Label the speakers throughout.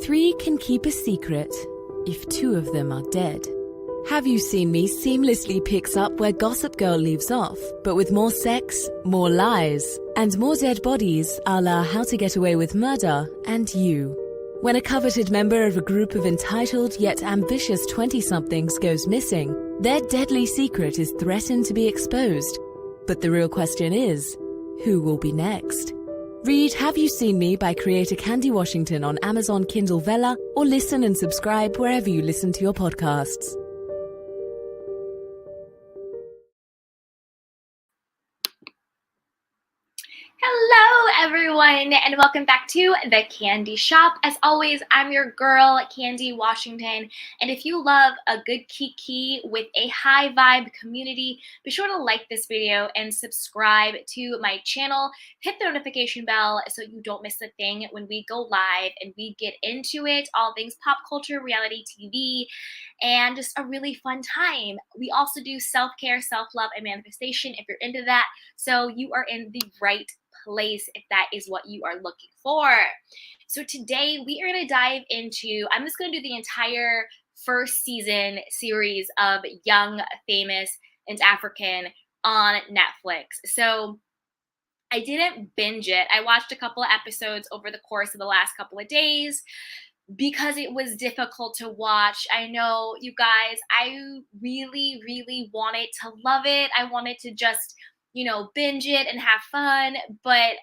Speaker 1: Three can keep a secret if two of them are dead. Have You Seen Me seamlessly picks up where Gossip Girl leaves off, but with more sex, more lies, and more dead bodies a la How to Get Away with Murder and You. When a coveted member of a group of entitled yet ambitious 20-somethings goes missing, their deadly secret is threatened to be exposed. But the real question is, who will be next? Read Have You Seen Me by creator Candy Washington on Amazon Kindle Vella, or listen and subscribe wherever you listen to your podcasts.
Speaker 2: Hello everyone, and welcome back to The Candy Shop. As always, I'm your girl, Candy Washington, and if you love a good kiki with a high vibe community, be sure to like this video and subscribe to my channel. Hit the notification bell so you don't miss a thing when we go live and we get into it, all things pop culture, reality TV, and just a really fun time. We also do self-care, self-love, and manifestation if you're into that, so you are in the right place if that is what you are looking for. So today we are going to dive into, I'm just going to do the entire first season series of Young, Famous, and African on Netflix. So I didn't binge it. I watched a couple of episodes over the course of the last couple of days because it was difficult to watch. I know, you guys, I really, really wanted to love it. I wanted to just, binge it and have fun, but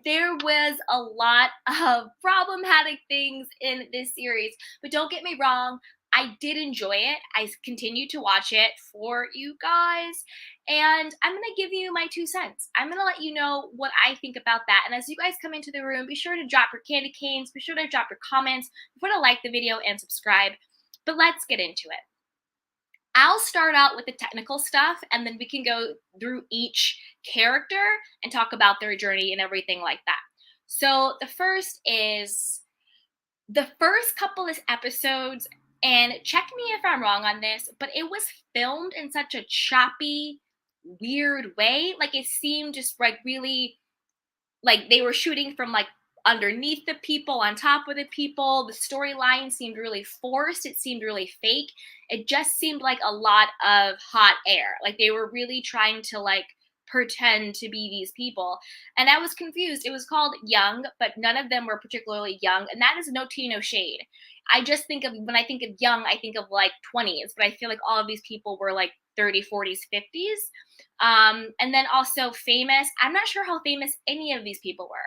Speaker 2: there was a lot of problematic things in this series. But don't get me wrong, I did enjoy it. I continued to watch it for you guys, and I'm going to give you my 2 cents. I'm going to let you know what I think about that. And as you guys come into the room, be sure to drop your candy canes, be sure to drop your comments, be sure to like the video and subscribe. But let's get into it. I'll start out with the technical stuff, and then we can go through each character and talk about their journey and everything like that. So the first couple of episodes, and check me if I'm wrong on this, but it was filmed in such a choppy, weird way. Like, it seemed just like really, like they were shooting from like underneath the people, on top of the people. The storyline seemed really forced. It seemed really fake. It just seemed like a lot of hot air. Like they were really trying to like pretend to be these people. And I was confused. It was called Young, but none of them were particularly young. And that is no tea, no shade. I just think of, when I think of young, I think of like 20s, but I feel like all of these people were like 30s, 40s, 50s. And then also famous. I'm not sure how famous any of these people were.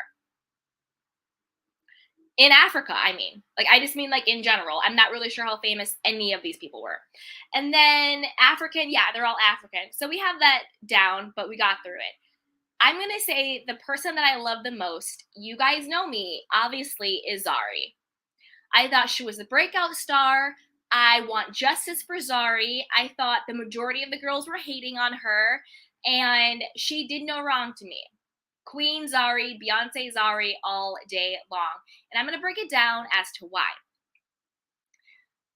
Speaker 2: In Africa, I mean. Like, I just mean, like, in general. I'm not really sure how famous any of these people were. And then African, yeah, they're all African. So we have that down, but we got through it. I'm going to say the person that I love the most, you guys know me, obviously, is Zari. I thought she was the breakout star. I want justice for Zari. I thought the majority of the girls were hating on her, and she did no wrong to me. Queen Zari, Beyonce Zari, all day long. And I'm going to break it down as to why.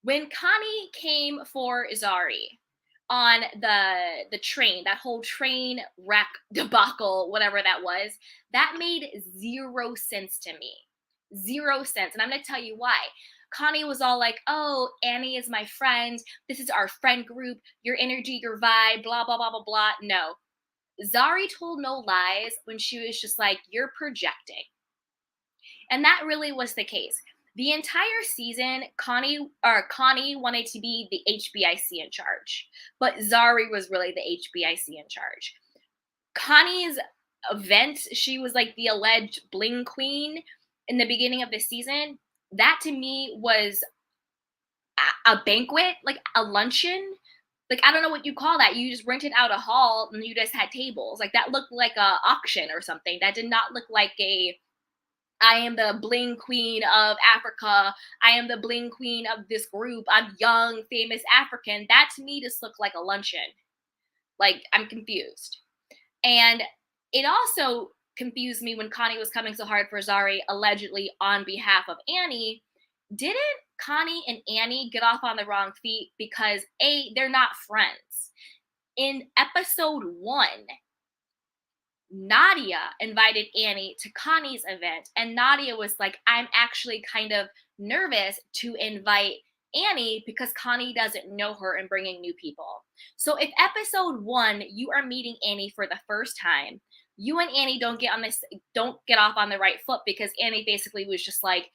Speaker 2: When Connie came for Zari on the train, that whole train wreck debacle, whatever that was, that made 0 sense to me. 0 sense. And I'm going to tell you why. Connie was all like, oh, Annie is my friend. This is our friend group. Your energy, your vibe, blah, blah, blah, blah, blah. No. Zari told no lies when she was just like, you're projecting. And that really was the case. The entire season, Connie wanted to be the HBIC in charge, but Zari was really the HBIC in charge. Connie's event, she was like the alleged bling queen in the beginning of the season. That to me was a banquet, like a luncheon. Like, I don't know what you call that. You just rented out a hall and you just had tables. Like, that looked like a auction or something. That did not look like I am the bling queen of Africa. I am the bling queen of this group. I'm young, famous African. That to me just looked like a luncheon. Like, I'm confused. And it also confused me when Connie was coming so hard for Zari, allegedly on behalf of Annie. Didn't Connie and Annie get off on the wrong feet because they're not friends. In episode 1, Nadia invited Annie to Connie's event, and Nadia was like, I'm actually kind of nervous to invite Annie because Connie doesn't know her and bringing new people. So if episode 1 you are meeting Annie for the first time, you and Annie don't get off on the right foot because Annie basically was just like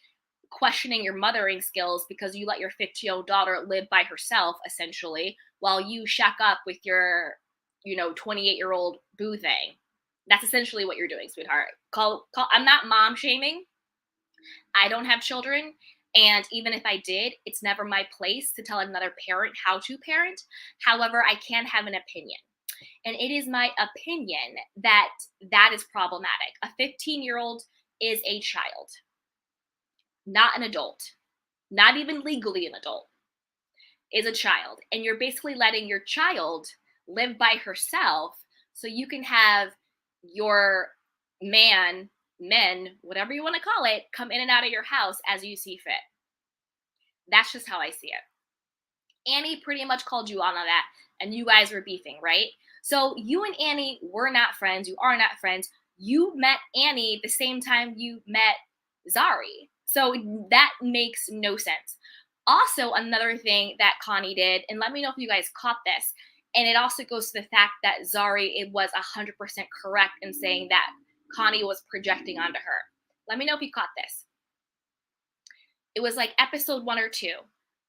Speaker 2: questioning your mothering skills because you let your 50-year-old daughter live by herself essentially while you shack up with your 28-year-old boo thing. That's essentially what you're doing, sweetheart. I'm not mom shaming. I don't have children. And even if I did, it's never my place to tell another parent how to parent. However, I can have an opinion. And it is my opinion that that is problematic. A 15-year-old is a child, not an adult, not even legally an adult, is a child. And you're basically letting your child live by herself so you can have your men, whatever you want to call it, come in and out of your house as you see fit. That's just how I see it. Annie pretty much called you on that, and you guys were beefing, right? So you and Annie were not friends. You are not friends. You met Annie the same time you met Zari. So that makes no sense. Also, another thing that Connie did, and let me know if you guys caught this, and it also goes to the fact that Zari, it was 100% correct in saying that Connie was projecting onto her. Let me know if you caught this. It was like episode 1 or 2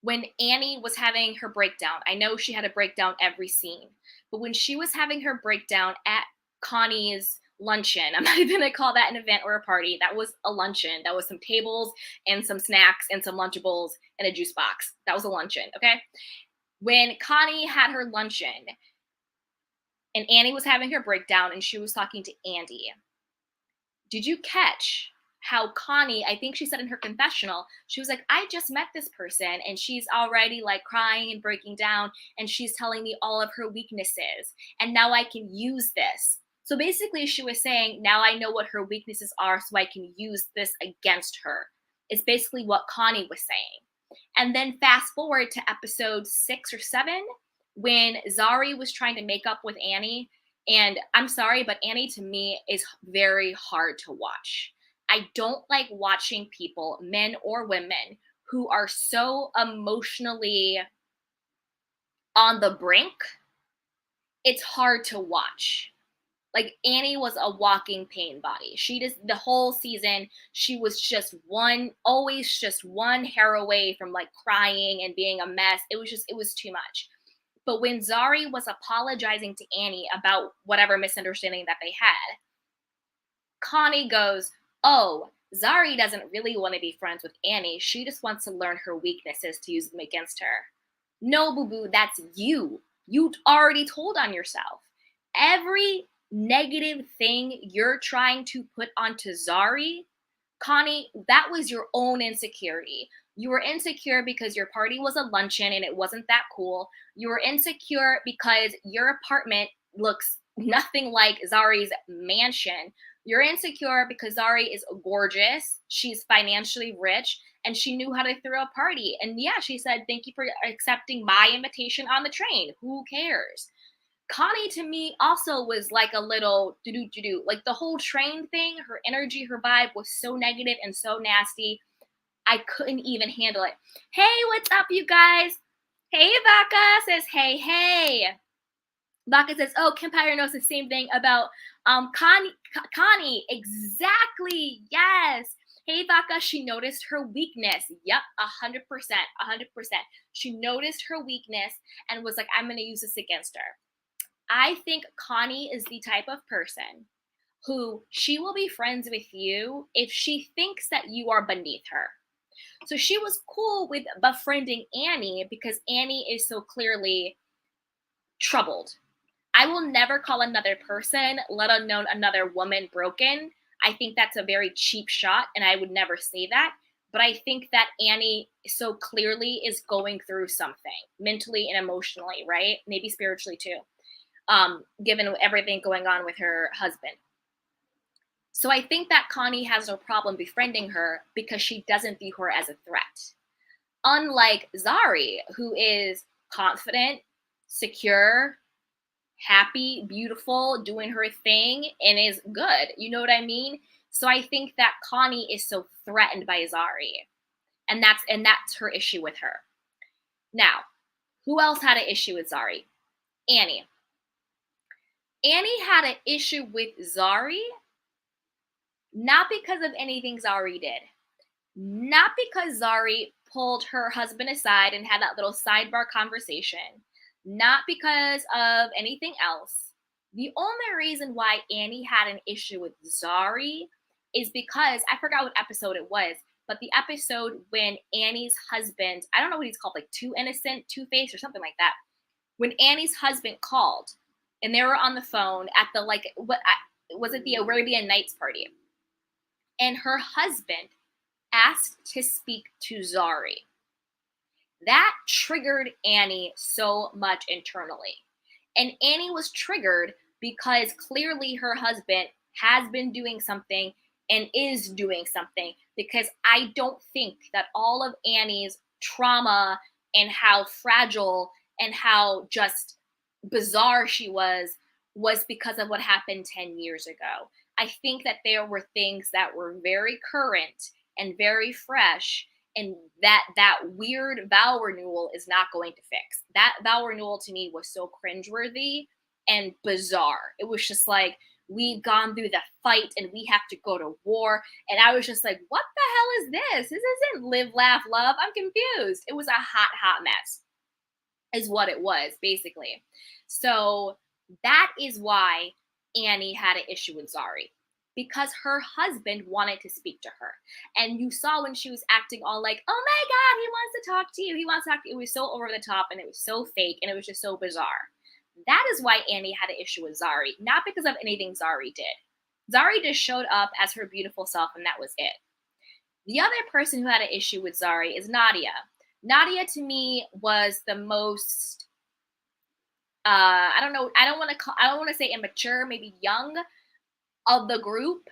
Speaker 2: when Annie was having her breakdown. I know she had a breakdown every scene, but when she was having her breakdown at Connie's luncheon, I'm not even gonna call that an event or a party. That was a luncheon. That was some tables and some snacks and some Lunchables and a juice box. That was a luncheon, okay? When Connie had her luncheon and Annie was having her breakdown and she was talking to Andy, did you catch how Connie, I think she said in her confessional, she was like, I just met this person and she's already like crying and breaking down and she's telling me all of her weaknesses and now I can use this. So basically she was saying, now I know what her weaknesses are so I can use this against her. It's basically what Connie was saying. And then fast forward to episode 6 or 7, when Zari was trying to make up with Annie. And I'm sorry, but Annie to me is very hard to watch. I don't like watching people, men or women, who are so emotionally on the brink. It's hard to watch. Like Annie was a walking pain body. She just, the whole season, she was just always just one hair away from like crying and being a mess. It was too much. But when Zari was apologizing to Annie about whatever misunderstanding that they had, Connie goes, oh, Zari doesn't really want to be friends with Annie. She just wants to learn her weaknesses to use them against her. No, boo-boo, that's you. You already told on yourself. Every negative thing you're trying to put onto Zari, Connie, that was your own insecurity. You were insecure because your party was a luncheon and it wasn't that cool. You were insecure because your apartment looks nothing like Zari's mansion. You're insecure because Zari is gorgeous. She's financially rich and she knew how to throw a party. And yeah, she said, thank you for accepting my invitation on the train. Who cares? Connie to me also was like a little do-do-do-do. Like the whole train thing, her energy, her vibe was so negative and so nasty. I couldn't even handle it. Hey, what's up, you guys? Hey, Vaca says, hey, hey. Vaca says, oh, Kempire knows the same thing about Connie. Exactly, yes. Hey, Vaca, she noticed her weakness. Yep, 100%, 100%. She noticed her weakness and was like, I'm going to use this against her. I think Connie is the type of person who she will be friends with you if she thinks that you are beneath her. So she was cool with befriending Annie because Annie is so clearly troubled. I will never call another person, let alone another woman, broken. I think that's a very cheap shot, and I would never say that. But I think that Annie so clearly is going through something mentally and emotionally, right? Maybe spiritually too. Given everything going on with her husband. So I think that Connie has no problem befriending her because she doesn't view her as a threat. Unlike Zari, who is confident, secure, happy, beautiful, doing her thing, and is good. You know what I mean? So I think that Connie is so threatened by Zari. And that's her issue with her. Now, who else had an issue with Zari? Annie. Annie had an issue with Zari, not because of anything Zari did. Not because Zari pulled her husband aside and had that little sidebar conversation. Not because of anything else. The only reason why Annie had an issue with Zari is because, I forgot what episode it was, but the episode when Annie's husband, I don't know what he's called, like Too Innocent, Two-Faced, or something like that. When Annie's husband called and they were on the phone at the, like, what was it, the Arabian Nights party? And her husband asked to speak to Zari. That triggered Annie so much internally. And Annie was triggered because clearly her husband has been doing something and is doing something, because I don't think that all of Annie's trauma and how fragile and how just bizarre she was because of what happened 10 years ago. I think that there were things that were very current and very fresh, and that weird vow renewal is not going to fix. That vow renewal to me was so cringeworthy and bizarre. It was just like, we've gone through the fight and we have to go to war. And I was just like, what the hell is this? This isn't live, laugh, love. I'm confused. It was a hot mess, is what it was, basically. So that is why Annie had an issue with Zari, because her husband wanted to speak to her. And you saw when she was acting all like, oh my God, he wants to talk to you. He wants to talk to you. It was so over the top and it was so fake and it was just so bizarre. That is why Annie had an issue with Zari, not because of anything Zari did. Zari just showed up as her beautiful self and that was it. The other person who had an issue with Zari is Nadia. Nadia to me was the most, I don't want to say immature, maybe young of the group.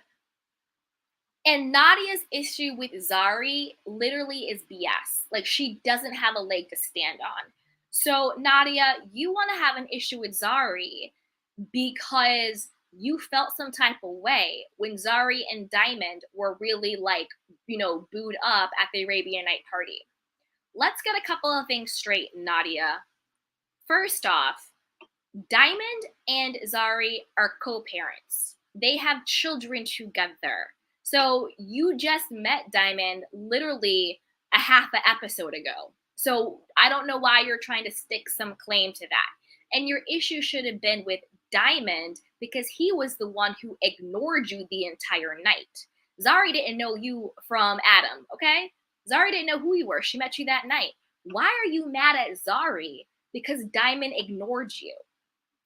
Speaker 2: And Nadia's issue with Zari literally is BS. Like, she doesn't have a leg to stand on. So Nadia, you want to have an issue with Zari because you felt some type of way when Zari and Diamond were really, like, booed up at the Arabian Night party. Let's get a couple of things straight, Nadia. First off, Diamond and Zari are co-parents. They have children together. So you just met Diamond literally a half an episode ago. So I don't know why you're trying to stick some claim to that. And your issue should have been with Diamond because he was the one who ignored you the entire night. Zari didn't know you from Adam, okay? Zari didn't know who you were. She met you that night. Why are you mad at Zari because Diamond ignored you?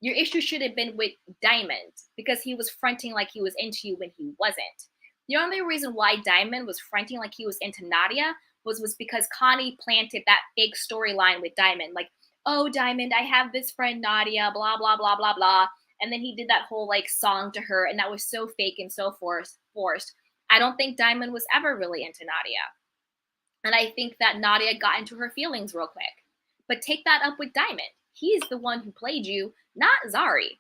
Speaker 2: Your issue should have been with Diamond because he was fronting like he was into you when he wasn't. The only reason why Diamond was fronting like he was into Nadia was because Connie planted that fake storyline with Diamond. Like, oh, Diamond, I have this friend Nadia, blah, blah, blah, blah, blah. And then he did that whole like song to her, and that was so fake and so forced. I don't think Diamond was ever really into Nadia. And I think that Nadia got into her feelings real quick. But take that up with Diamond. He's the one who played you, not Zari.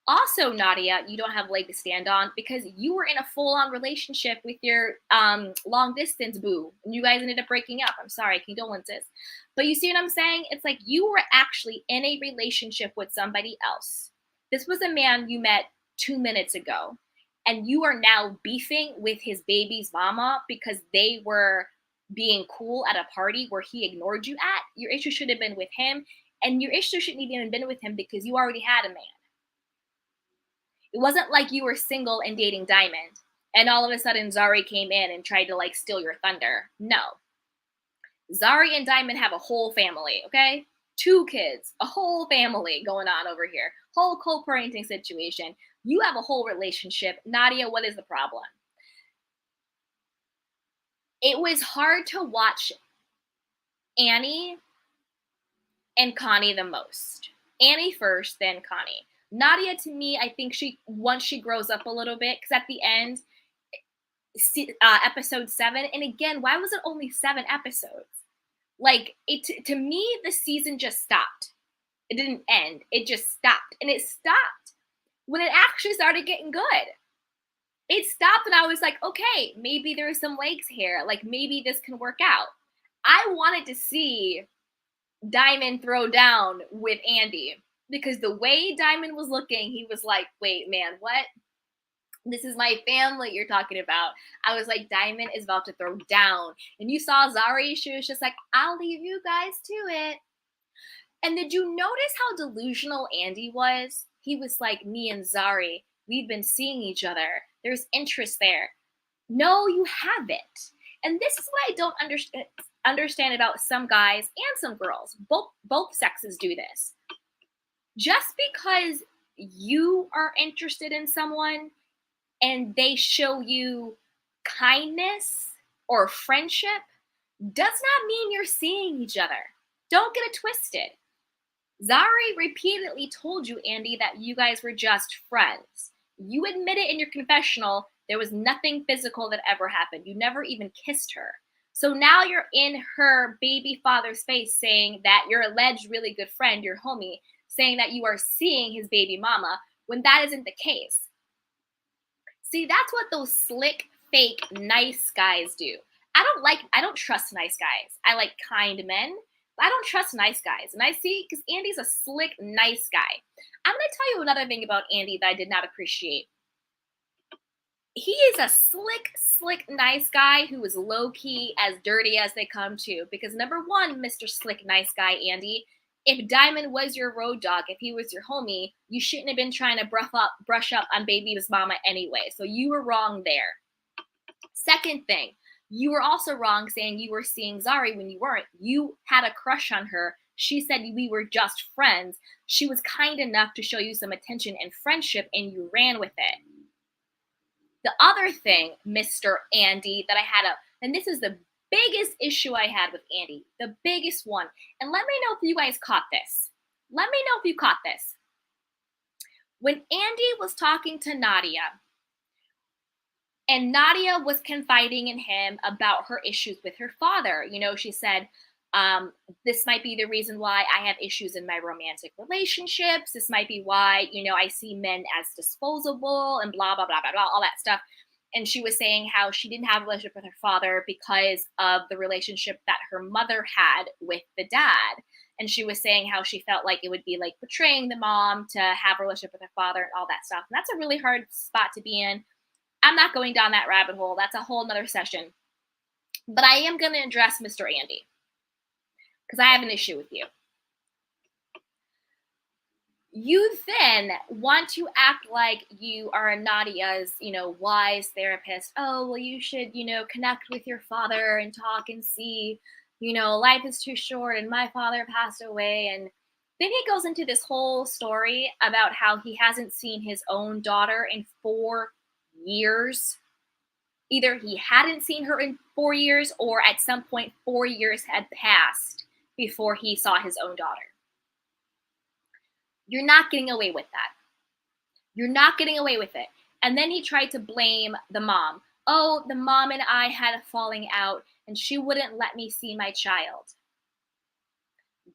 Speaker 2: Also, Nadia, you don't have a leg to stand on because you were in a full-on relationship with your long-distance boo. And you guys ended up breaking up. I'm sorry, condolences. But you see what I'm saying? It's like you were actually in a relationship with somebody else. This was a man you met 2 minutes ago. And you are now beefing with his baby's mama because they were being cool at a party where he ignored you at. Your issue should have been with him. And your issue shouldn't even have been with him because you already had a man. It wasn't like you were single and dating Diamond, and all of a sudden Zari came in and tried to like steal your thunder. No. Zari and Diamond have a whole family, okay? 2 kids, a whole family going on over here. Whole co-parenting situation. You have a whole relationship. Nadia, what is the problem? It was hard to watch Annie and Connie the most. Annie first, then Connie. Nadia, to me, I think once she grows up a little bit, because at the end, episode 7, and again, why was it only 7 episodes? Like, to me, the season just stopped. It didn't end. It just stopped. And it stopped when it actually started getting good. It stopped and I was like, okay, maybe there's some legs here. Like maybe this can work out. I wanted to see Diamond throw down with Andy because the way Diamond was looking, he was like, wait, man, what? This is my family you're talking about. I was like, Diamond is about to throw down. And you saw Zari, she was just like, I'll leave you guys to it. And did you notice how delusional Andy was? He was like, me and Zari, we've been seeing each other. There's interest there. No, you haven't. And this is what I don't understand about some guys and some girls. Both sexes do this. Just because you are interested in someone and they show you kindness or friendship does not mean you're seeing each other. Don't get it twisted. Zari repeatedly told you, Andy, that you guys were just friends. You admitted in your confessional there was nothing physical that ever happened. You never even kissed her. So now you're in her baby father's face saying that your alleged really good friend, your homie, saying that you are seeing his baby mama when that isn't the case. See, that's what those slick, fake, nice guys do. I don't trust nice guys. I like kind men. I don't trust nice guys. And I see, because Andy's a slick, nice guy. I'm going to tell you another thing about Andy that I did not appreciate. He is a slick, nice guy who is low-key, as dirty as they come to. Because number one, Mr. Slick, nice guy, Andy, if Diamond was your road dog, if he was your homie, you shouldn't have been trying to brush up on baby's mama anyway. So you were wrong there. Second thing, you were also wrong saying you were seeing Zari when you weren't. You had a crush on her. She said we were just friends. She was kind enough to show you some attention and friendship, and you ran with it. The other thing, Mr. Andy, that I had and this is the biggest issue I had with Andy, the biggest one. And let me know if you guys caught this. Let me know if you caught this. When Andy was talking to Nadia, and Nadia was confiding in him about her issues with her father. You know, she said, this might be the reason why I have issues in my romantic relationships. This might be why, you know, I see men as disposable and blah, blah, blah, blah, blah, all that stuff. And she was saying how she didn't have a relationship with her father because of the relationship that her mother had with the dad. And she was saying how she felt like it would be like betraying the mom to have a relationship with her father and all that stuff. And that's a really hard spot to be in. I'm not going down that rabbit hole. That's a whole nother session. But I am going to address Mr. Andy because I have an issue with you. You then want to act like you are Nadia's, you know, wise therapist. Oh, well, you should, you know, connect with your father and talk and see, you know, life is too short and my father passed away. And then he goes into this whole story about how he hasn't seen his own daughter in 4 years. Either he hadn't seen her in 4 years or at some point 4 years had passed before he saw his own daughter. You're not getting away with that. You're not getting away with it. And then he tried to blame the mom. Oh, the mom and I had a falling out and she wouldn't let me see my child.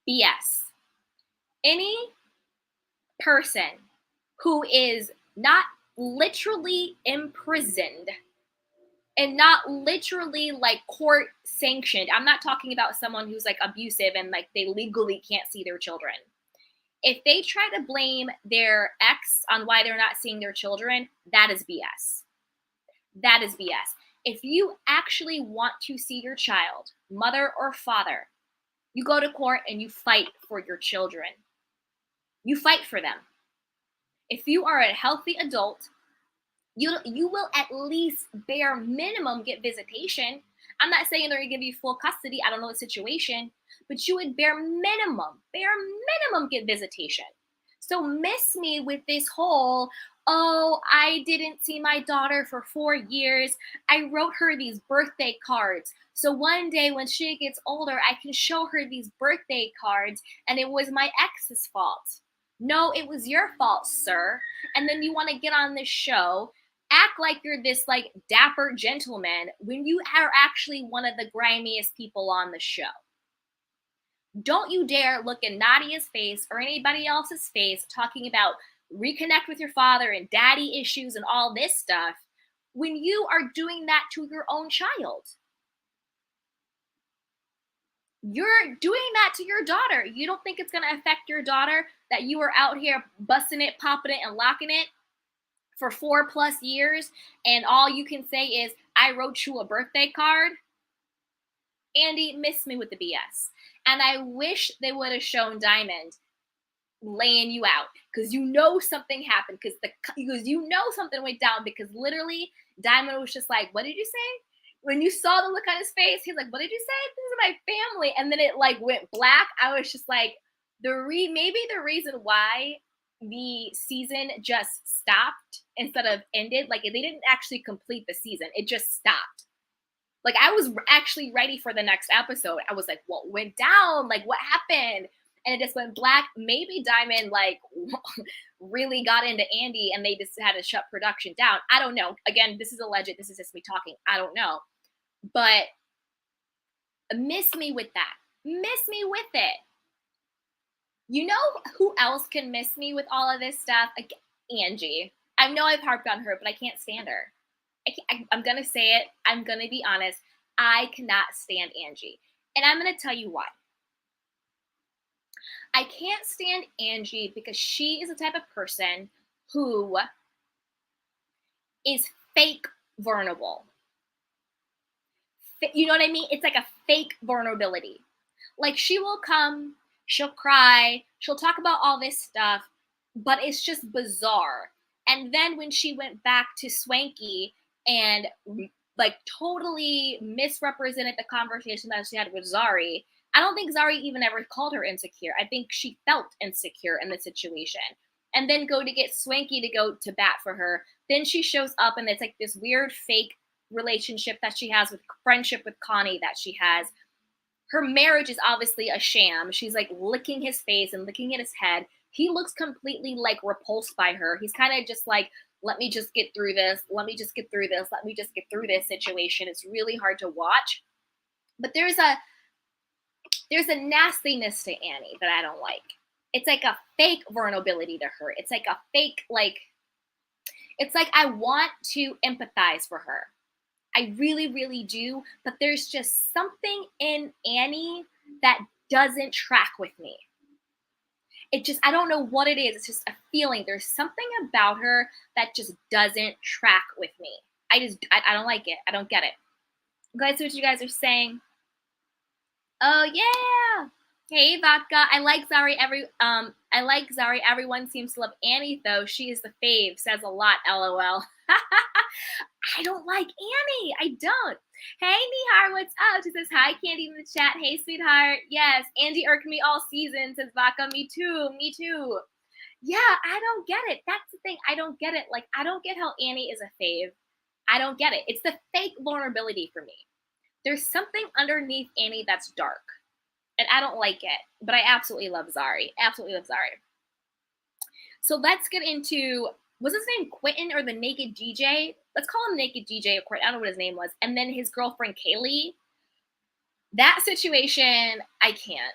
Speaker 2: BS. Any person who is not literally imprisoned and not literally like court sanctioned. I'm not talking about someone who's like abusive and like they legally can't see their children. If they try to blame their ex on why they're not seeing their children, that is BS. That is BS. If you actually want to see your child, mother or father, you go to court and you fight for your children. You fight for them. If you are a healthy adult, you will at least bare minimum get visitation. I'm not saying they're going to give you full custody. I don't know the situation, but you would bare minimum get visitation. So miss me with this whole, oh, I didn't see my daughter for 4 years. I wrote her these birthday cards. So one day when she gets older, I can show her these birthday cards and it was my ex's fault. No, it was your fault, sir. And then you want to get on this show, act like you're this like dapper gentleman when you are actually one of the grimiest people on the show. Don't you dare look in Nadia's face or anybody else's face talking about reconnect with your father and daddy issues and all this stuff when you are doing that to your own child. You're doing that to your daughter. You don't think it's going to affect your daughter that you are out here busting it, popping it, and locking it for 4+ years, and all you can say is, I wrote you a birthday card? Andy, miss me with the BS. And I wish they would have shown Diamond laying you out, because you know something happened, because you know something went down, because literally Diamond was just like, what did you say? When you saw the look on his face, he's like, what did you say? This is my family. And then it like went black. I was just like, maybe the reason why the season just stopped instead of ended, like they didn't actually complete the season, it just stopped. Like I was actually ready for the next episode. I was like, what went down? Like what happened? And it just went black. Maybe Diamond like really got into Andy and they just had to shut production down. I don't know. Again, this is alleged. This is just me talking. I don't know. But miss me with that. Miss me with it. You know who else can miss me with all of this stuff? Angie. I know I've harped on her, but I can't stand her. I'm going to say it. I'm going to be honest. I cannot stand Angie. And I'm going to tell you why. I can't stand Angie because she is the type of person who is fake vulnerable. You know what I mean? It's like a fake vulnerability. Like she will come, she'll cry, she'll talk about all this stuff, but it's just bizarre. And then when she went back to Swanky and like totally misrepresented the conversation that she had with Zari, I don't think Zari even ever called her insecure. I think she felt insecure in the situation. And then go to get Swanky to go to bat for her. Then she shows up and it's like this weird fake relationship that she has with friendship with Connie that she has. Her marriage is obviously a sham. She's like licking his face and looking at his head. He looks completely like repulsed by her. He's kind of just like, let me just get through this. Let me just get through this. Let me just get through this situation. It's really hard to watch. But there's a nastiness to Annie that I don't like. It's like a fake vulnerability to her. It's like a fake, like, it's like I want to empathize for her. I really, really do. But there's just something in Annie that doesn't track with me. It just, I don't know what it is. It's just a feeling. There's something about her that just doesn't track with me. I don't like it. I don't get it. Guys, see what you guys are saying. Oh yeah. Hey Vodka. I like Zari. Everyone seems to love Annie though. She is the fave. Says a lot. LOL. I don't like Annie. I don't. Hey Nihar, what's up? She says hi, Candy in the chat. Hey sweetheart. Yes, Andy irked me all season. Says Vodka. Me too. Me too. Yeah, I don't get it. That's the thing. I don't get it. Like I don't get how Annie is a fave. I don't get it. It's the fake vulnerability for me. There's something underneath Annie that's dark. And I don't like it. But I absolutely love Zari. Absolutely love Zari. So let's get into, was his name Quentin or the Naked DJ? Let's call him Naked DJ. Of course, I don't know what his name was. And then his girlfriend Kaylee. That situation, I can't.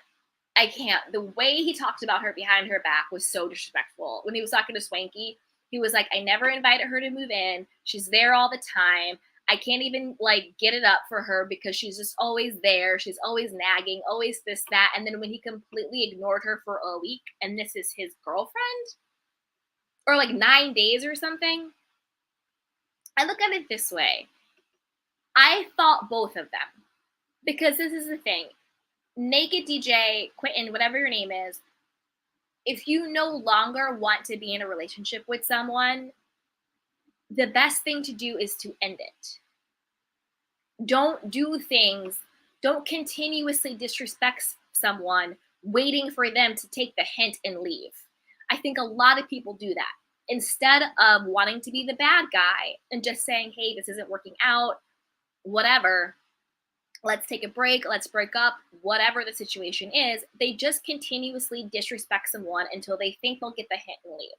Speaker 2: The way he talked about her behind her back was so disrespectful. When he was talking to Swanky, he was like, I never invited her to move in. She's there all the time. I can't even like get it up for her because she's just always there. She's always nagging, always this, that. And then when he completely ignored her for a week and this is his girlfriend or like 9 days or something. I look at it this way. I thought both of them because this is the thing. Naked DJ, Quentin, whatever your name is, if you no longer want to be in a relationship with someone, the best thing to do is to end it. Don't do things, don't continuously disrespect someone waiting for them to take the hint and leave. I think a lot of people do that. Instead of wanting to be the bad guy and just saying, hey, this isn't working out, whatever, let's take a break, let's break up, whatever the situation is, they just continuously disrespect someone until they think they'll get the hint and leave.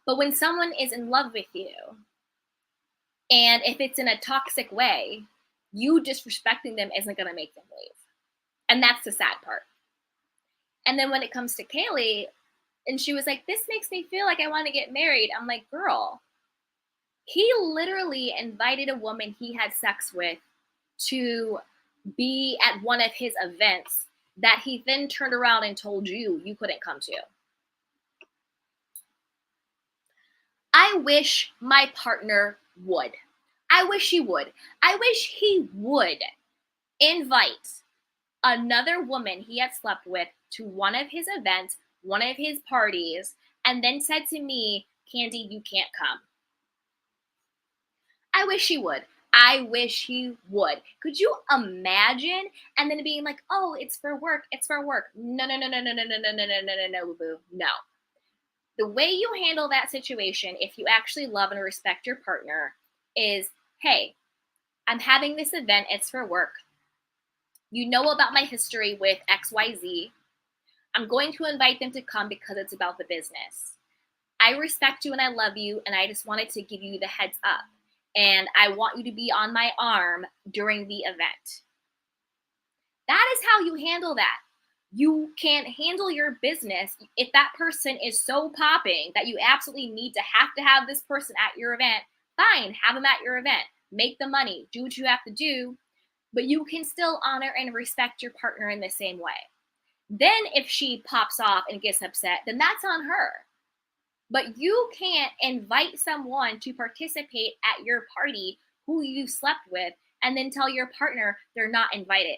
Speaker 2: But when someone is in love with you, and if it's in a toxic way, you disrespecting them isn't going to make them leave. And that's the sad part. And then when it comes to Kaylee, and she was like, this makes me feel like I want to get married. I'm like, girl, he literally invited a woman he had sex with to be at one of his events that he then turned around and told you couldn't come to. I wish my partner would. I wish he would. I wish he would invite another woman he had slept with to one of his events, one of his parties, and then said to me, Candy, you can't come. I wish he would. I wish he would. Could you imagine? And then being like, oh, it's for work. It's for work. No, no, no, no, no, no, no, no, no, no, no, no, no, boo. No. The way you handle that situation, if you actually love and respect your partner, is, hey, I'm having this event. It's for work. You know about my history with XYZ. I'm going to invite them to come because it's about the business. I respect you and I love you, and I just wanted to give you the heads up. And I want you to be on my arm during the event. That is how you handle that. You can handle your business if that person is so popping that you absolutely need to have this person at your event. Fine, have them at your event. Make the money. Do what you have to do. But you can still honor and respect your partner in the same way. Then if she pops off and gets upset, then that's on her. But you can't invite someone to participate at your party who you slept with and then tell your partner they're not invited.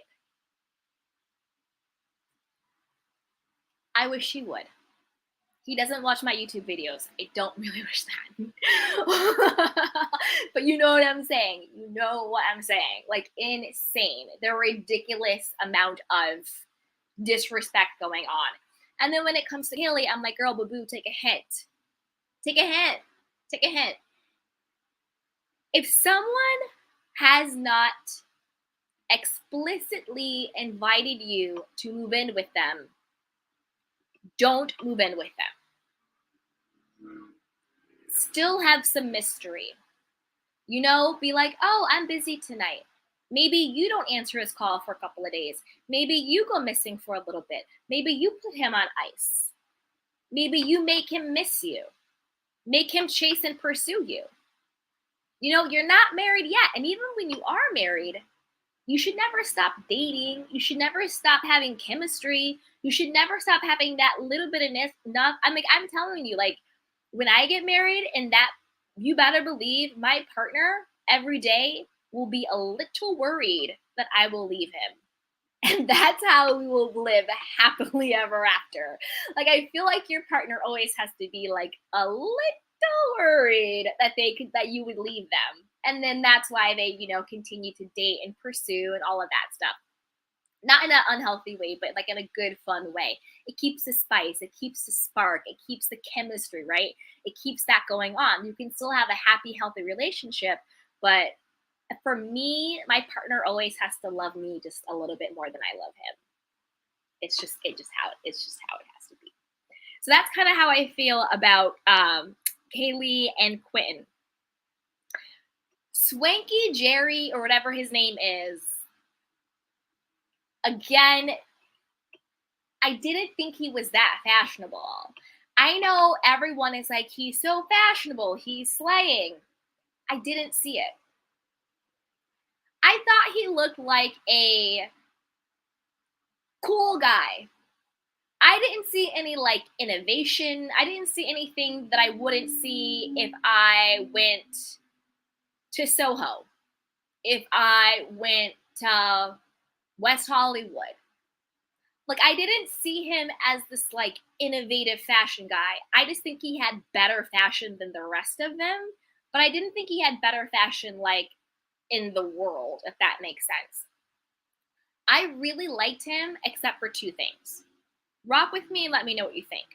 Speaker 2: I wish he would. He doesn't watch my YouTube videos. I don't really wish that. But you know what I'm saying. You know what I'm saying. Like, insane. The ridiculous amount of disrespect going on. And then when it comes to Kaylee, I'm like, girl, boo-boo, take a hint. Take a hint. Take a hint. If someone has not explicitly invited you to move in with them, don't move in with them. Still have some mystery. You know, be like, oh, I'm busy tonight. Maybe you don't answer his call for a couple of days. Maybe you go missing for a little bit. Maybe you put him on ice. Maybe you make him miss you. Make him chase and pursue you. You know, you're not married yet. And even when you are married, you should never stop dating. You should never stop having chemistry. You should never stop having that little bit of enough. I'm telling you, like, when I get married, and that, you better believe my partner every day will be a little worried that I will leave him. And that's how we will live happily ever after. Like, I feel like your partner always has to be like a little worried that you would leave them. And then that's why they, continue to date and pursue and all of that stuff. Not in an unhealthy way, but like in a good, fun way. It keeps the spice, it keeps the spark, it keeps the chemistry, right? It keeps that going on. You can still have a happy, healthy relationship, but for me, my partner always has to love me just a little bit more than I love him. It's just how it has to be. So that's kind of how I feel about Kaylee and Quentin. Swanky Jerry, or whatever his name is, again, I didn't think he was that fashionable. I know everyone is like, he's so fashionable, he's slaying. I didn't see it. I thought he looked like a cool guy. I didn't see any like innovation. I didn't see anything that I wouldn't see if I went to Soho, if I went to West Hollywood. Like, I didn't see him as this like innovative fashion guy. I just think he had better fashion than the rest of them, but I didn't think he had better fashion like in the world, if that makes sense. I really liked him except for two things. Rock with me and let me know what you think.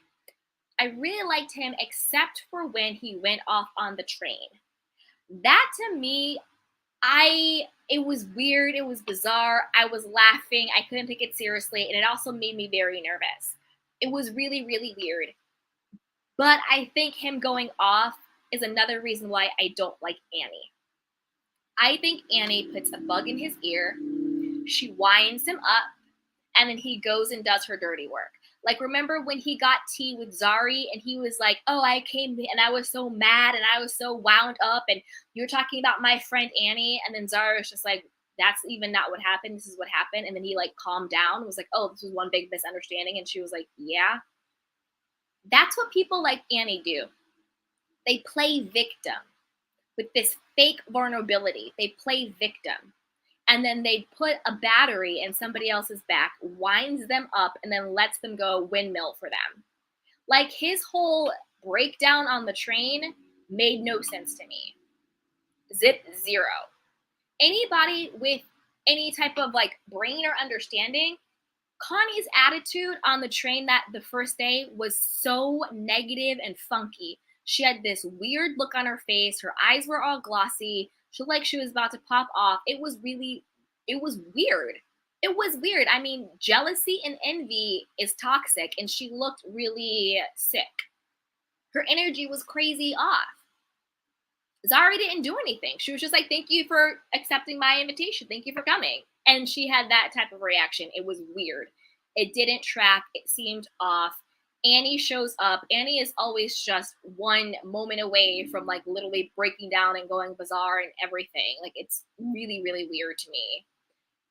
Speaker 2: I really liked him except for when he went off on the train. That to me, it was weird, it was bizarre, I was laughing, I couldn't take it seriously, and it also made me very nervous. It was really, really weird. But I think him going off is another reason why I don't like Annie. I think Annie puts a bug in his ear, she winds him up, and then he goes and does her dirty work. Like, remember when he got tea with Zari and he was like, oh, I came and I was so mad and I was so wound up and you're talking about my friend Annie. And then Zari was just like, that's even not what happened. This is what happened. And then he like calmed down and was like, oh, this was one big misunderstanding. And she was like, yeah. That's what people like Annie do. They play victim with this fake vulnerability. They play victim. And then they put a battery in somebody else's back, winds them up, and then lets them go windmill for them. Like, his whole breakdown on the train made no sense to me. Zip zero. Anybody with any type of like brain or understanding, Connie's attitude on the train that the first day was so negative and funky. She had this weird look on her face. Her eyes were all glossy. She looked like she was about to pop off. It was weird. It was weird. I mean, jealousy and envy is toxic, and she looked really sick. Her energy was crazy off. Zari didn't do anything. She was just like, thank you for accepting my invitation. Thank you for coming. And she had that type of reaction. It was weird. It didn't track. It seemed off. Annie shows up. Annie is always just one moment away from like literally breaking down and going bizarre and everything. Like, it's really, really weird to me.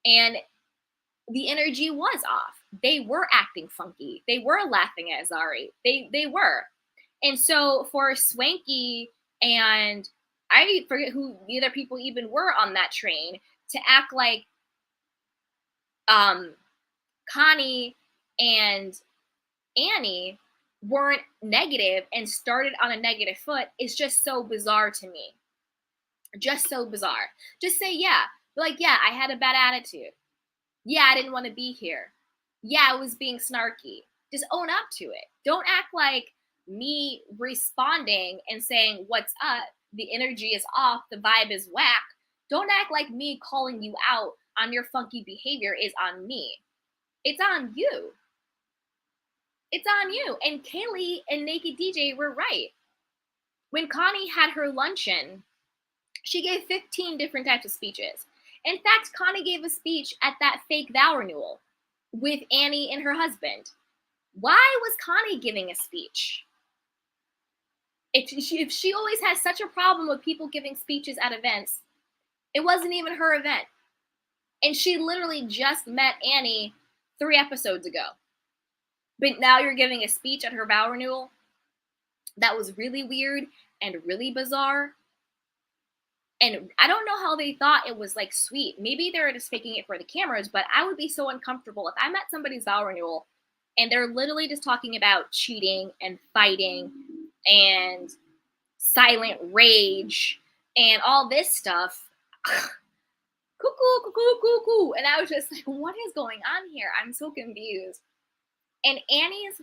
Speaker 2: And the energy was off. They were acting funky. They were laughing at Zari. They were. And so for Swanky and I forget who the other people even were on that train to act like Connie and Annie weren't negative and started on a negative foot is just so bizarre to me. Just so bizarre. Just say, yeah. Like, yeah, I had a bad attitude. Yeah, I didn't want to be here. Yeah, I was being snarky. Just own up to it. Don't act like me responding and saying, what's up? The energy is off. The vibe is whack. Don't act like me calling you out on your funky behavior is on me. It's on you. It's on you. And Kaylee and Naked DJ were right. When Connie had her luncheon, she gave 15 different types of speeches. In fact, Connie gave a speech at that fake vow renewal with Annie and her husband. Why was Connie giving a speech? If she always has such a problem with people giving speeches at events, it wasn't even her event. And she literally just met Annie 3 episodes ago. But now you're giving a speech at her vow renewal? That was really weird and really bizarre. And I don't know how they thought it was like sweet. Maybe they're just faking it for the cameras, but I would be so uncomfortable if I'm at somebody's vow renewal and they're literally just talking about cheating and fighting and silent rage and all this stuff. Cuckoo. And I was just like, what is going on here? I'm so confused. And Annie's,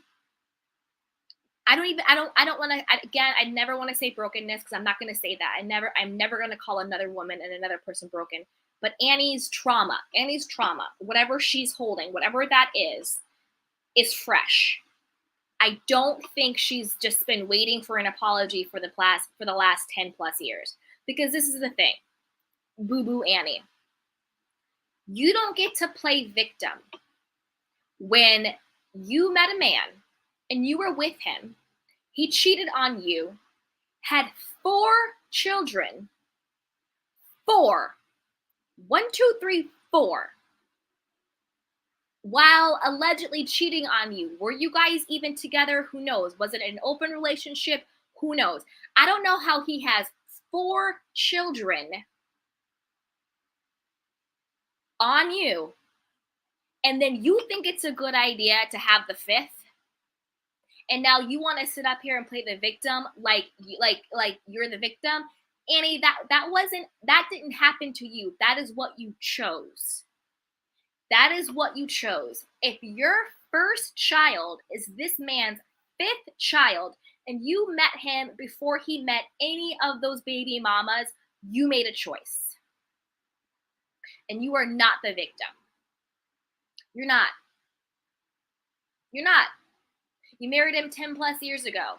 Speaker 2: I don't want to, again, I never want to say brokenness because I'm not going to say that. I'm never going to call another woman and another person broken. But Annie's trauma, whatever she's holding, whatever that is fresh. I don't think she's just been waiting for an apology for the last 10 plus years. Because this is the thing. Boo-boo Annie. You don't get to play victim when you met a man and you were with him, he cheated on you, had 4 children, 4, 1, 2, 3, 4, while allegedly cheating on you. Were you guys even together? Who knows? Was it an open relationship? Who knows? I don't know how he has 4 children on you, and then you think it's a good idea to have the 5th. And now you want to sit up here and play the victim like you're the victim. Annie, that didn't happen to you. That is what you chose. That is what you chose. If your first child is this man's 5th child and you met him before he met any of those baby mamas, you made a choice. And you are not the victim. You're not. You're not. You married him 10 plus years ago.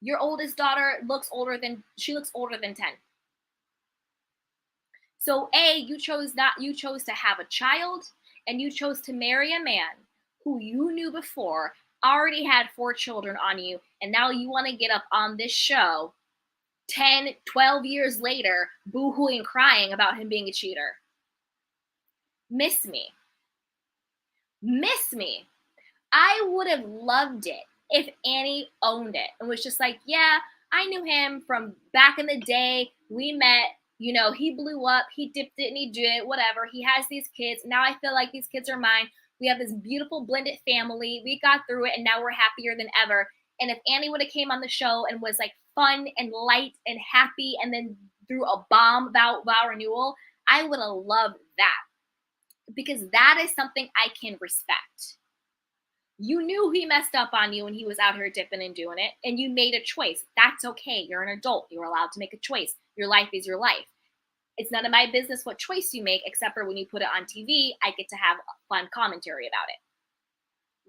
Speaker 2: Your oldest daughter looks older than 10. So you chose to have a child, and you chose to marry a man who you knew before already had 4 children on you, and now you want to get up on this show 10, 12 years later, boo-hooing crying about him being a cheater. Miss me. Miss me. I would have loved it if Annie owned it and was just like, yeah, I knew him from back in the day. We met, you know, he blew up, he dipped it and he did it, whatever. He has these kids. Now I feel like these kids are mine. We have this beautiful blended family. We got through it and now we're happier than ever. And if Annie would have came on the show and was like fun and light and happy and then threw a bomb vow renewal, I would have loved that, because that is something I can respect. You knew he messed up on you when he was out here dipping and doing it, and you made a choice. That's okay. You're an adult. You're allowed to make a choice. Your life is your life. It's none of my business what choice you make, except for when you put it on TV, I get to have fun commentary about it.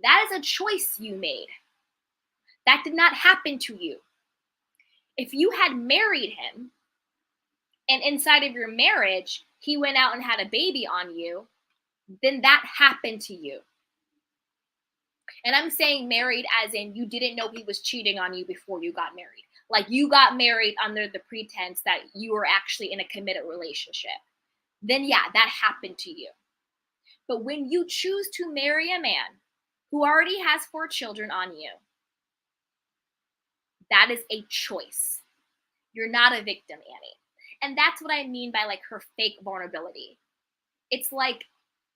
Speaker 2: That is a choice you made. That did not happen to you. If you had married him, and inside of your marriage, he went out and had a baby on you, then that happened to you. And I'm saying married as in you didn't know he was cheating on you before you got married. Like you got married under the pretense that you were actually in a committed relationship. Then yeah, that happened to you. But when you choose to marry a man who already has 4 children on you, that is a choice. You're not a victim, Annie. And that's what I mean by like her fake vulnerability. It's like,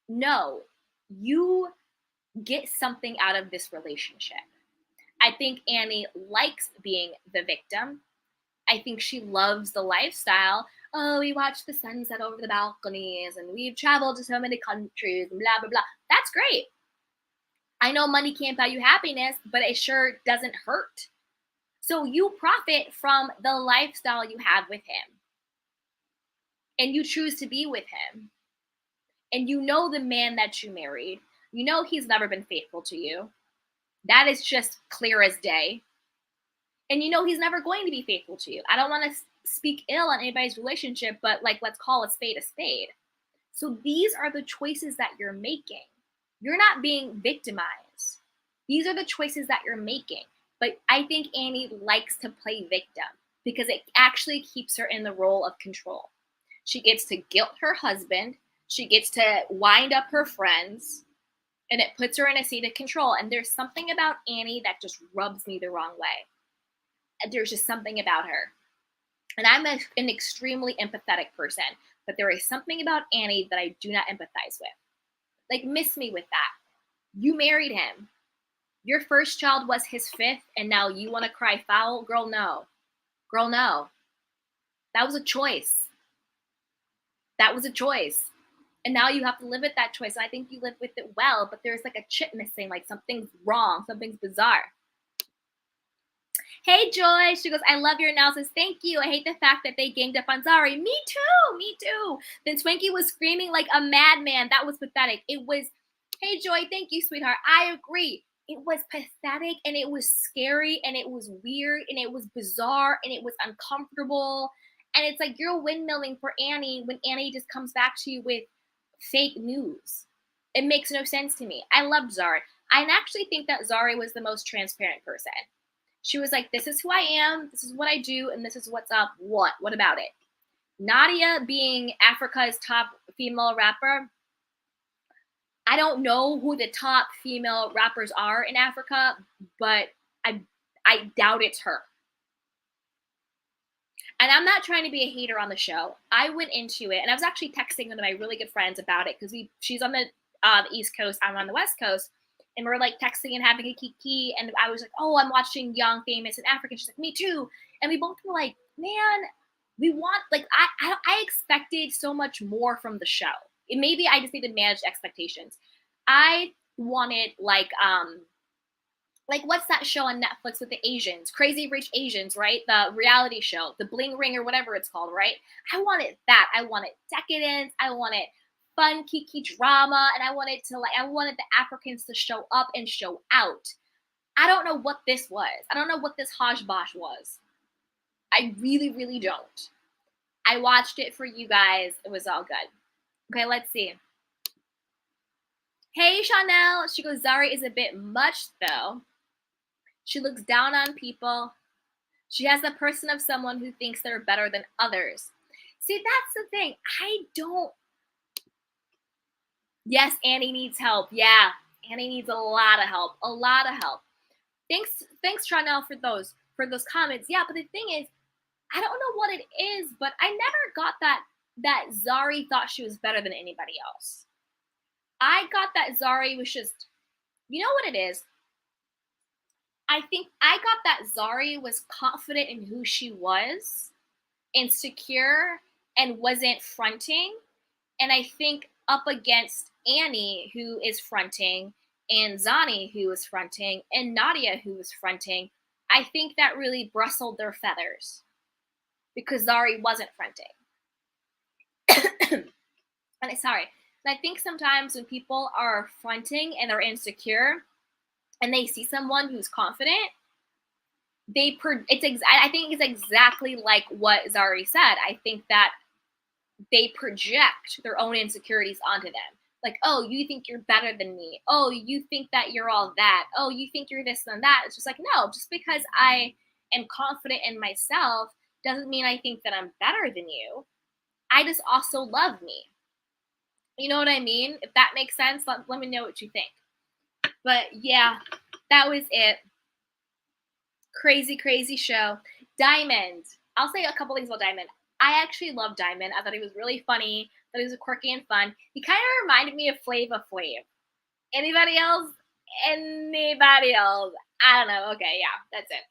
Speaker 2: no, you get something out of this relationship. I think Annie likes being the victim. I think she loves the lifestyle. Oh, we watch the sunset over the balconies and we've traveled to so many countries and blah, blah, blah. That's great. I know money can't buy you happiness, but it sure doesn't hurt. So you profit from the lifestyle you have with him. And you choose to be with him. And you know the man that you married. You know he's never been faithful to you. That is just clear as day. And you know he's never going to be faithful to you. I don't want to speak ill on anybody's relationship, but like let's call a spade a spade. So these are the choices that you're making. You're not being victimized. These are the choices that you're making. But I think Annie likes to play victim because it actually keeps her in the role of control. She gets to guilt her husband. She gets to wind up her friends. And it puts her in a seat of control. And there's something about Annie that just rubs me the wrong way. And there's just something about her. And I'm an extremely empathetic person. But there is something about Annie that I do not empathize with. Like, miss me with that. You married him. Your first child was his 5th. And now you want to cry foul? Girl, no. Girl, no. That was a choice. That was a choice. And now you have to live with that choice. And I think you live with it well, but there's like a chip missing, like something's wrong, something's bizarre. Hey, Joy. She goes, I love your analysis. Thank you. I hate the fact that they ganged up on Zari. Me too. Me too. Then Twinkie was screaming like a madman. That was pathetic. It was, hey, Joy. Thank you, sweetheart. I agree. It was pathetic and it was scary and it was weird and it was bizarre and it was uncomfortable. And it's like you're windmilling for Annie when Annie just comes back to you with fake news. It makes no sense to me. I loved Zari. I actually think that Zari was the most transparent person. She was like, this is who I am, this is what I do, and this is what's up. What? What about it? Nadia being Africa's top female rapper, I don't know who the top female rappers are in Africa, but I doubt it's her. And I'm not trying to be a hater on the show. I went into it, and I was actually texting one of my really good friends about it because she's on the East Coast, I'm on the West Coast, and we're like texting and having a kiki. And I was like, "Oh, I'm watching Young, Famous, and African." She's like, "Me too." And we both were like, "Man, we want like I expected so much more from the show. Maybe I just need to manage expectations. I wanted like what's that show on Netflix with the Asians? Crazy Rich Asians, right? The reality show, the Bling Ring or whatever it's called, right? I wanted that. I wanted decadence. I wanted fun, kiki drama. And I wanted the Africans to show up and show out. I don't know what this was. I don't know what this hosh-bosh was. I really, really don't. I watched it for you guys. It was all good. Okay, let's see. Hey, Chanel. She goes, Zari is a bit much, though. She looks down on people. She has the person of someone who thinks they're better than others. See, that's the thing. I don't. Yes, Annie needs help. Yeah, Annie needs a lot of help. A lot of help. Thanks, Chanel, for those comments. Yeah, but the thing is, I don't know what it is, but I never got that Zari thought she was better than anybody else. I got that Zari was just, you know what it is? I think I got that Zari was confident in who she was, insecure, and wasn't fronting. And I think up against Annie, who is fronting, and Zani, who is fronting, and Nadia, who is fronting, I think that really rustled their feathers because Zari wasn't fronting. And sorry. And I think sometimes when people are fronting and they're insecure and they see someone who's confident, I think it's exactly like what Zari said. I think that they project their own insecurities onto them. Like, oh, you think you're better than me. Oh, you think that you're all that. Oh, you think you're this and that. It's just like, no, just because I am confident in myself doesn't mean I think that I'm better than you. I just also love me. You know what I mean? If that makes sense, let me know what you think. But yeah, that was it. Crazy, crazy show. Diamond. I'll say a couple things about Diamond. I actually love Diamond. I thought he was really funny. I thought he was quirky and fun. He kind of reminded me of Flava Flav. Anybody else? Anybody else? I don't know. Okay, yeah, that's it.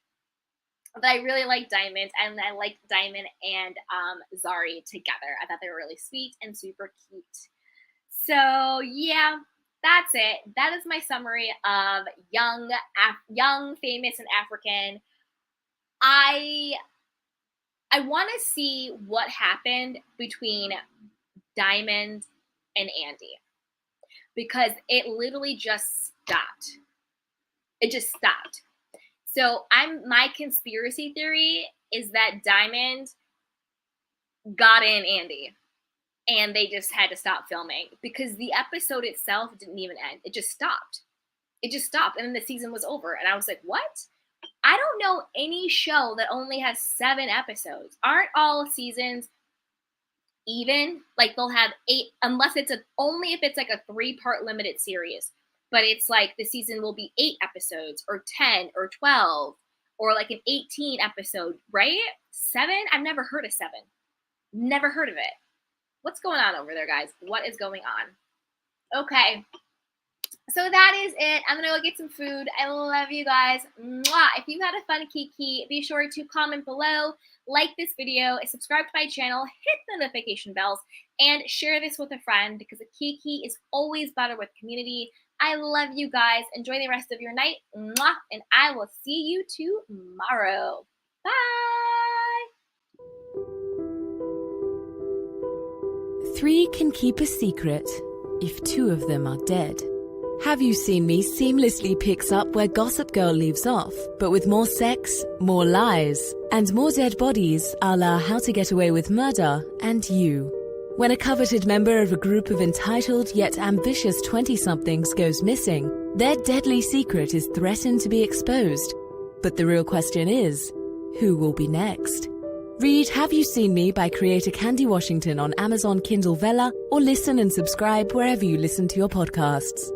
Speaker 2: But I really like Diamond, and I like Diamond and Zari together. I thought they were really sweet and super cute. So yeah, that's it. That is my summary of young, famous, and African. I want to see what happened between Diamond and Andy because it literally just stopped. It just stopped. So my conspiracy theory is that Diamond got in Andy and they just had to stop filming because the episode itself didn't even end. It just stopped. It just stopped and then the season was over. And I was like, what? I don't know any show that only has 7 episodes. Aren't all seasons even? Like they'll have 8, unless only if it's like a 3-part limited series. But it's like the season will be 8 episodes or 10 or 12 or like an 18 episode, right? 7? I've never heard of 7. Never heard of it. What's going on over there, guys? What is going on? Okay. So that is it. I'm going to go get some food. I love you guys. Mwah. If you had a fun Kiki, be sure to comment below, like this video, subscribe to my channel, hit the notification bells, and share this with a friend because a Kiki is always better with community. I love you guys. Enjoy the rest of your night. Mwah. And I will see you tomorrow. Bye.
Speaker 1: 3 can keep a secret if 2 of them are dead. Have You Seen Me seamlessly picks up where Gossip Girl leaves off, but with more sex, more lies, and more dead bodies a la How to Get Away with Murder and You. When a coveted member of a group of entitled yet ambitious 20-somethings goes missing, their deadly secret is threatened to be exposed. But the real question is, who will be next? Read Have You Seen Me by creator Candy Washington on Amazon Kindle Vella or listen and subscribe wherever you listen to your podcasts.